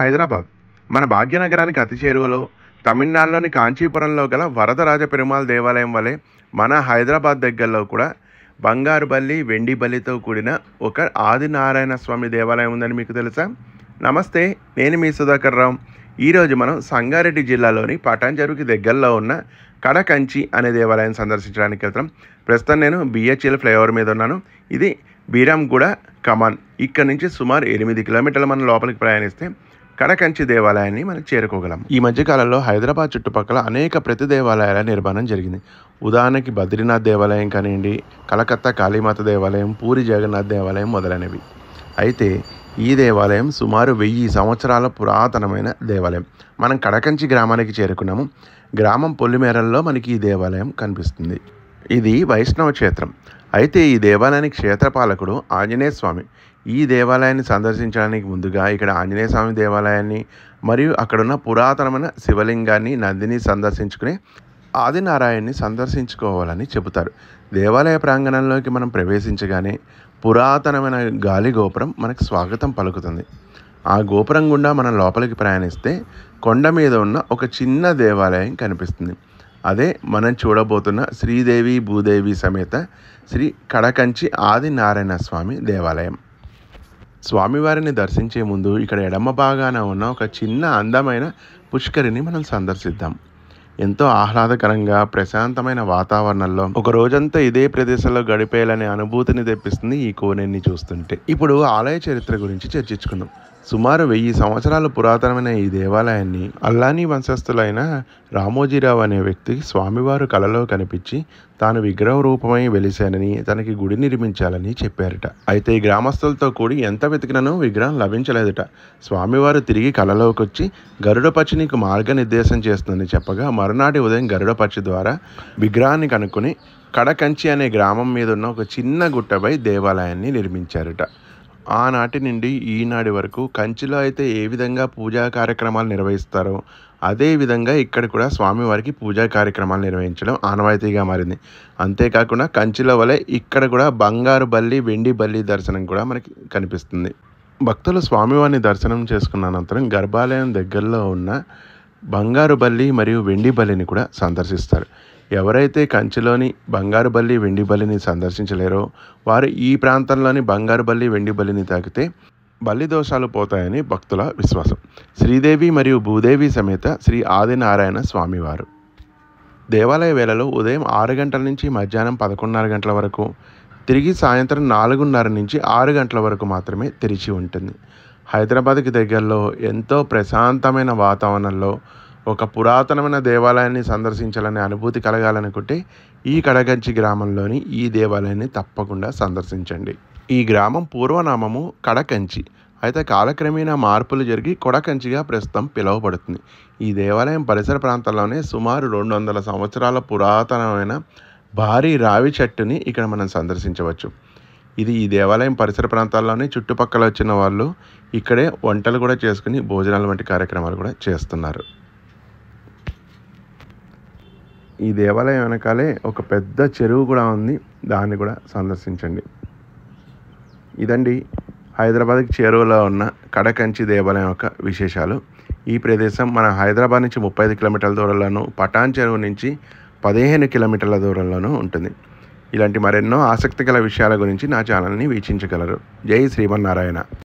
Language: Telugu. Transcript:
హైదరాబాద్ మన భాగ్యనగరానికి అతి చేరువలో తమిళనాడులోని కాంచీపురంలో గల వరదరాజ పెరుమాళ్ దేవాలయం వలె మన హైదరాబాద్ దగ్గరలో కూడా బంగారు బల్లి వెండి బల్లితో కూడిన ఒక ఆదినారాయణ స్వామి దేవాలయం ఉందని మీకు తెలుసా? నమస్తే, నేను మీ సుధాకర్ రావు. ఈరోజు మనం సంగారెడ్డి జిల్లాలోని పటాన్చెరువుకి దగ్గరలో ఉన్న కడకంచి అనే దేవాలయం సందర్శించడానికి వెళ్తాం. ప్రస్తుతం నేను బిహెచ్ఎల్ ఫ్లైఓవర్ మీద ఉన్నాను. ఇది బీరాంగూడ కమాన్. ఇక్కడ నుంచి సుమారు 8 కిలోమీటర్ల మనం లోపలికి ప్రయాణిస్తే కడకంచి దేవాలయాన్ని మనం చేరుకోగలం. ఈ మధ్యకాలంలో హైదరాబాద్ చుట్టుపక్కల అనేక ప్రతి దేవాలయాల నిర్మాణం జరిగింది. ఉదాహరణకి బద్రీనాథ్ దేవాలయం కానివ్వండి, కలకత్తా కాళీమాత దేవాలయం, పూరి జగన్నాథ్ దేవాలయం మొదలైనవి. అయితే ఈ దేవాలయం సుమారు 1000 సంవత్సరాల పురాతనమైన దేవాలయం. మనం కడకంచి గ్రామానికి చేరుకున్నాము. గ్రామం పొల్లిమేరల్లో మనకి ఈ దేవాలయం కనిపిస్తుంది. ఇది వైష్ణవ క్షేత్రం. అయితే ఈ దేవాలయానికి క్షేత్రపాలకుడు ఆంజనేయ స్వామి. ఈ దేవాలయాన్ని సందర్శించడానికి ముందుగా ఇక్కడ ఆంజనేయ స్వామి దేవాలయాన్ని మరియు అక్కడున్న పురాతనమైన శివలింగాన్ని, నందిని సందర్శించుకుని ఆదినారాయణ్ని సందర్శించుకోవాలని చెబుతారు. దేవాలయ ప్రాంగణంలోకి మనం ప్రవేశించగానే పురాతనమైన గాలి గోపురం మనకు స్వాగతం పలుకుతుంది. ఆ గోపురం గుండా మనం లోపలికి ప్రయాణిస్తే కొండ మీద ఉన్న ఒక చిన్న దేవాలయం కనిపిస్తుంది. అదే మనం చూడబోతున్న శ్రీదేవి భూదేవి సమేత శ్రీ కడకంచి ఆదినారాయణ స్వామి దేవాలయం. స్వామివారిని దర్శించే ముందు ఇక్కడ ఎడమ భాగాన ఉన్న ఒక చిన్న అందమైన పుష్కరిని మనం సందర్శిద్దాం. ఎంతో ఆహ్లాదకరంగా ప్రశాంతమైన వాతావరణంలో ఒక రోజంతా ఇదే ప్రదేశంలో గడిపేయాలనే అనుభూతిని తెప్పిస్తుంది ఈ కోనేరుని చూస్తుంటే. ఇప్పుడు ఆలయ చరిత్ర గురించి చర్చించుకుందాం. సుమారు 1000 సంవత్సరాల పురాతనమైన ఈ దేవాలయాన్ని అల్లానీ వంశస్థులైన రామోజీరావు అనే వ్యక్తి స్వామివారు కలలో కనిపించి తాను విగ్రహ రూపమై వెలిశానని, తనకి గుడి నిర్మించాలని చెప్పారట. అయితే ఈ గ్రామస్తులతో కూడి ఎంత వెతికినను విగ్రహం లభించలేదట. స్వామివారు తిరిగి కలలోకి వచ్చి గరుడపక్షి నీకు మార్గనిర్దేశం చేస్తుందని చెప్పగా మరునాటి ఉదయం గరుడపక్షి ద్వారా విగ్రహాన్ని కనుక్కొని కడకంచి అనే గ్రామం మీద ఉన్న ఒక చిన్న గుట్టపై దేవాలయాన్ని నిర్మించారట. ఆనాటి నుండి ఈనాటి వరకు కంచిలో అయితే ఏ విధంగా పూజా కార్యక్రమాలు నిర్వహిస్తారో అదే విధంగా ఇక్కడ కూడా స్వామివారికి పూజా కార్యక్రమాలు నిర్వహించడం ఆనవాయితీగా మారింది. అంతేకాకుండా కంచిలో వలె ఇక్కడ కూడా బంగారు బల్లి, వెండి బల్లి దర్శనం కూడా మనకి కనిపిస్తుంది. భక్తులు స్వామివారిని దర్శనం చేసుకున్న అనంతరం గర్భాలయం దగ్గరలో ఉన్న బంగారు బల్లి మరియు వెండి బల్లిని కూడా సందర్శిస్తారు. ఎవరైతే కంచిలోని బంగారు బల్లి, వెండి బల్లిని సందర్శించలేరో వారు ఈ ప్రాంతంలోని బంగారు బల్లి, వెండి బల్లిని తాకితే బల్లి దోషాలు పోతాయని భక్తుల విశ్వాసం. శ్రీదేవి మరియు భూదేవి సమేత శ్రీ ఆదినారాయణ స్వామివారు. దేవాలయ వేళలో ఉదయం 6 గంటల నుంచి మధ్యాహ్నం 11:30 గంటల వరకు, తిరిగి సాయంత్రం 4:30 నుంచి 6 గంటల వరకు మాత్రమే తెరిచి ఉంటుంది. హైదరాబాద్కి దగ్గరలో ఎంతో ప్రశాంతమైన వాతావరణంలో ఒక పురాతనమైన దేవాలయాన్ని సందర్శించాలనే అనుభూతి కలగాలనుకుంటే ఈ కడకంచి గ్రామంలోని ఈ దేవాలయాన్ని తప్పకుండా సందర్శించండి. ఈ గ్రామం పూర్వనామము కడకంచి. అయితే కాలక్రమేణా మార్పులు జరిగి కొడకంచిగా ప్రస్తుతం పిలువబడుతుంది. ఈ దేవాలయం పరిసర ప్రాంతాల్లోనే సుమారు 200 సంవత్సరాల పురాతనమైన భారీ రావి చెట్టుని ఇక్కడ మనం సందర్శించవచ్చు. ఇది ఈ దేవాలయం పరిసర ప్రాంతాల్లోనే చుట్టుపక్కల వచ్చిన వాళ్ళు ఇక్కడే వంటలు కూడా చేసుకుని భోజనాలు వంటి కార్యక్రమాలు కూడా చేస్తున్నారు. ఈ దేవాలయం వెనకాలే ఒక పెద్ద చెరువు కూడా ఉంది, దాన్ని కూడా సందర్శించండి. ఇదండి హైదరాబాద్కి చేరువలో ఉన్న కడకంచి దేవాలయం యొక్క విశేషాలు. ఈ ప్రదేశం మన హైదరాబాద్ నుంచి 35 కిలోమీటర్ల దూరంలోనూ, పటాన్చెరువు నుంచి 15 కిలోమీటర్ల దూరంలోనూ ఉంటుంది. ఇలాంటి మరెన్నో ఆసక్తికర విషయాల గురించి నా ఛానల్ని వీక్షించగలరు. జై శ్రీమన్నారాయణ.